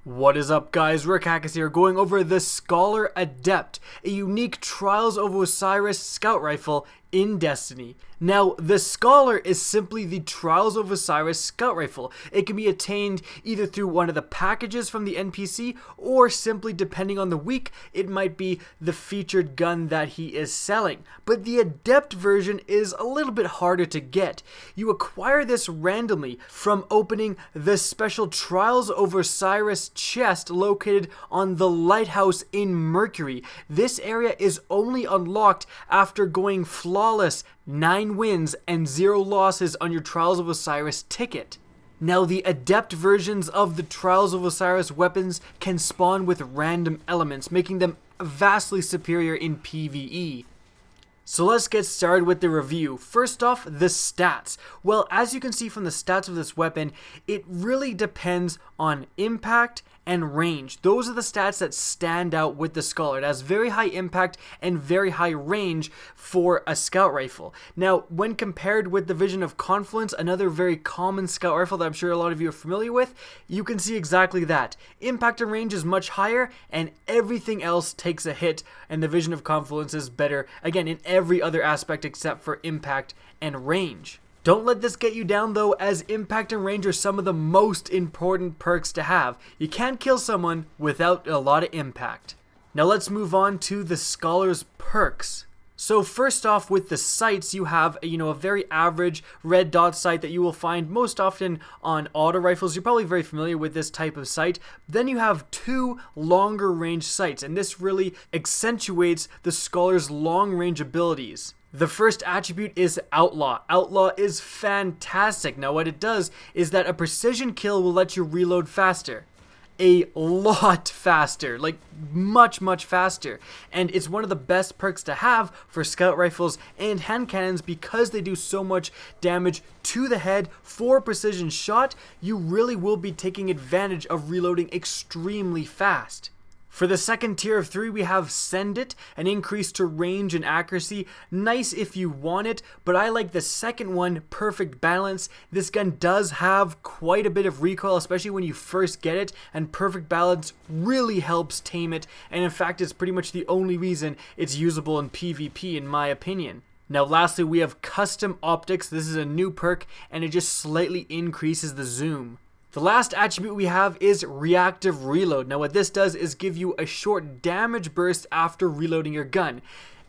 What is up, guys? Rick Hackers here, going over the Scholar Adept, a unique Trials of Osiris scout rifle in Destiny. Now, the Scholar is simply the Trials of Osiris scout rifle. It can be attained either through one of the packages from the NPC, or simply, depending on the week, it might be the featured gun that he is selling. But the Adept version is a little bit harder to get. You acquire this randomly from opening the special Trials of Osiris chest located on the Lighthouse in Mercury. This area is only unlocked after going flawless 9 wins and 0 losses on your Trials of Osiris ticket. Now, the Adept versions of the Trials of Osiris weapons can spawn with random elements, making them vastly superior in PvE. So let's get started with the review. First off, the stats. Well, as you can see from the stats of this weapon, it really depends on impact and range. Those are the stats that stand out with the Scholar. It has very high impact and very high range for a scout rifle. Now, when compared with the Vision of Confluence, another very common scout rifle that I'm sure a lot of you are familiar with, you can see exactly that. Impact and range is much higher, and everything else takes a hit, and the Vision of Confluence is better, again, in every other aspect except for impact and range. Don't let this get you down though, as impact and range are some of the most important perks to have. You can't kill someone without a lot of impact. Now let's move on to the Scholar's perks. So first off, with the sights, you have a very average red dot sight that you will find most often on auto rifles. You're probably very familiar with this type of sight. Then you have 2 longer range sights, and this really accentuates the Scholar's long range abilities. The first attribute is Outlaw. Outlaw is fantastic. Now what it does is that a precision kill will let you reload faster. A lot faster, like much faster, and it's one of the best perks to have for scout rifles and hand cannons because they do so much damage to the head. For a precision shot, you really will be taking advantage of reloading extremely fast. For the second tier of 3, we have Send It, an increase to range and accuracy. Nice if you want it, but I like the second one, Perfect Balance. This gun does have quite a bit of recoil, especially when you first get it, and Perfect Balance really helps tame it, and in fact it's pretty much the only reason it's usable in PvP in my opinion. Now lastly, we have Custom Optics. This is a new perk, and it just slightly increases the zoom. The last attribute we have is Reactive Reload. Now what this does is give you a short damage burst after reloading your gun.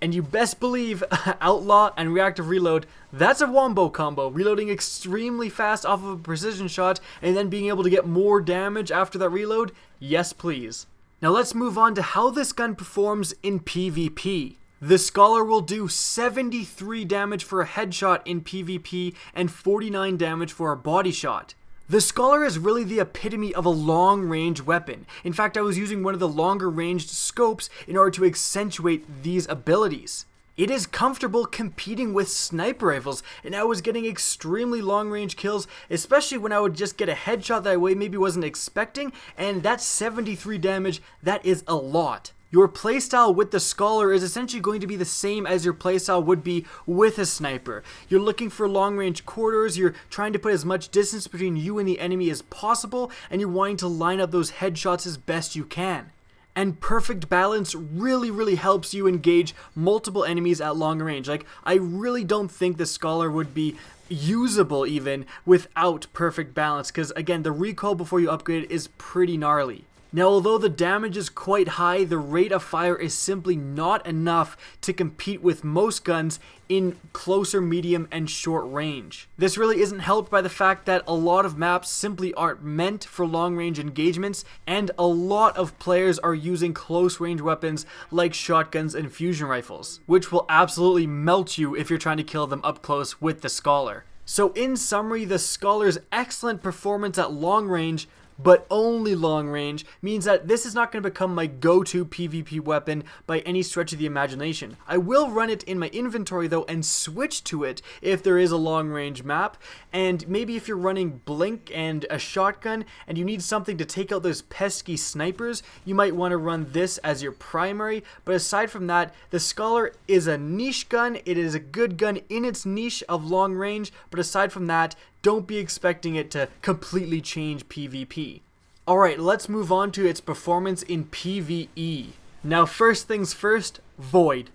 And you best believe Outlaw and Reactive Reload, that's a wombo combo. Reloading extremely fast off of a precision shot and then being able to get more damage after that reload, yes please. Now let's move on to how this gun performs in PvP. The Scholar will do 73 damage for a headshot in PvP and 49 damage for a body shot. The Scholar is really the epitome of a long-range weapon. In fact, I was using one of the longer-ranged scopes in order to accentuate these abilities. It is comfortable competing with sniper rifles, and I was getting extremely long-range kills, especially when I would just get a headshot that I maybe wasn't expecting, and that's 73 damage. That is a lot. Your playstyle with the Scholar is essentially going to be the same as your playstyle would be with a sniper. You're looking for long-range quarters, you're trying to put as much distance between you and the enemy as possible, and you're wanting to line up those headshots as best you can. And Perfect Balance really helps you engage multiple enemies at long range. Like, I really don't think the Scholar would be usable even without Perfect Balance, because again, the recoil before you upgrade it is pretty gnarly. Now, although the damage is quite high, the rate of fire is simply not enough to compete with most guns in closer, medium, and short range. This really isn't helped by the fact that a lot of maps simply aren't meant for long-range engagements, and a lot of players are using close-range weapons like shotguns and fusion rifles, which will absolutely melt you if you're trying to kill them up close with the Scholar. So in summary, the Scholar's excellent performance at long range, but only long range, means that this is not going to become my go-to PvP weapon by any stretch of the imagination. I will run it in my inventory though and switch to it if there is a long range map, and maybe if you're running Blink and a shotgun and you need something to take out those pesky snipers, you might want to run this as your primary. But aside from that, the Scholar is a niche gun. It is a good gun in its niche of long range, but aside from that, don't be expecting it to completely change PvP. Alright, let's move on to its performance in PvE. Now first things first, Void.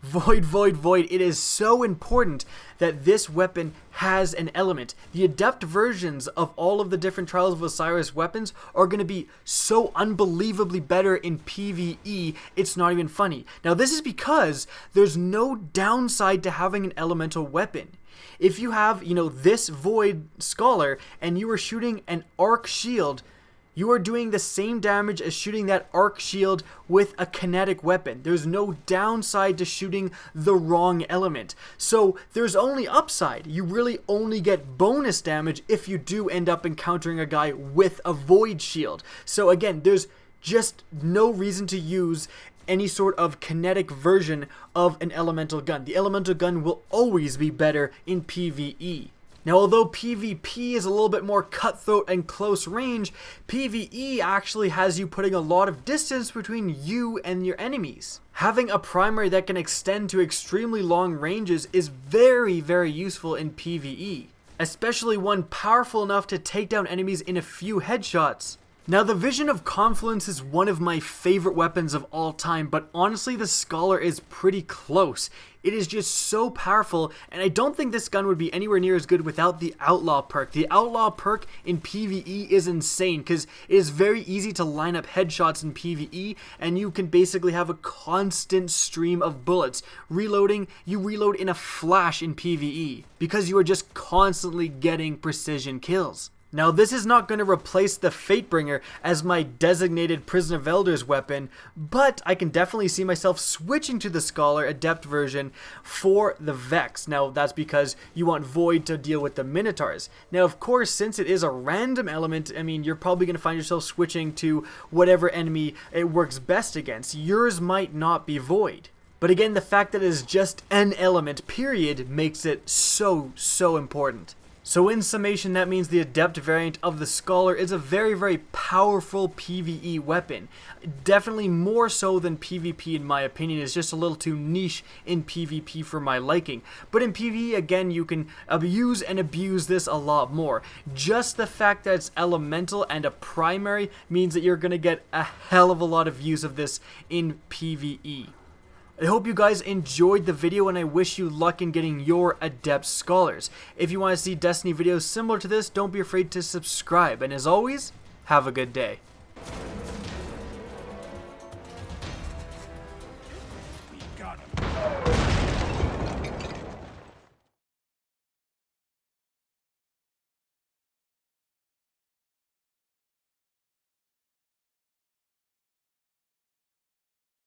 Void. It is so important that this weapon has an element. The Adept versions of all of the different Trials of Osiris weapons are going to be so unbelievably better in PvE, it's not even funny. Now this is because there's no downside to having an elemental weapon. If you have, this Void Scholar and you are shooting an arc shield, you are doing the same damage as shooting that arc shield with a kinetic weapon. There's no downside to shooting the wrong element. So there's only upside. You really only get bonus damage if you do end up encountering a guy with a void shield. So again, there's just no reason to use any sort of kinetic version of an elemental gun. The elemental gun will always be better in PvE. Now, although PvP is a little bit more cutthroat and close range, PvE actually has you putting a lot of distance between you and your enemies. Having a primary that can extend to extremely long ranges is very, very useful in PvE, especially one powerful enough to take down enemies in a few headshots. Now, the Vision of Confluence is one of my favorite weapons of all time, but honestly, the Scholar is pretty close. It is just so powerful, and I don't think this gun would be anywhere near as good without the Outlaw perk. The Outlaw perk in PvE is insane, because it is very easy to line up headshots in PvE, and you can basically have a constant stream of bullets. Reloading, you reload in a flash in PvE, because you are just constantly getting precision kills. Now, this is not going to replace the Fatebringer as my designated Prison of Elders weapon, but I can definitely see myself switching to the Scholar Adept version for the Vex. Now, that's because you want Void to deal with the Minotaurs. Now, of course, since it is a random element, I mean, you're probably going to find yourself switching to whatever enemy it works best against. Yours might not be Void. But again, the fact that it is just an element, period, makes it so important. So in summation, that means the Adept variant of the Scholar is a very, very powerful PvE weapon. Definitely more so than PvP in my opinion. It's just a little too niche in PvP for my liking. But in PvE, again, you can abuse and abuse this a lot more. Just the fact that it's elemental and a primary means that you're going to get a hell of a lot of use of this in PvE. I hope you guys enjoyed the video, and I wish you luck in getting your Adept Scholars. If you want to see Destiny videos similar to this, don't be afraid to subscribe. And as always, have a good day.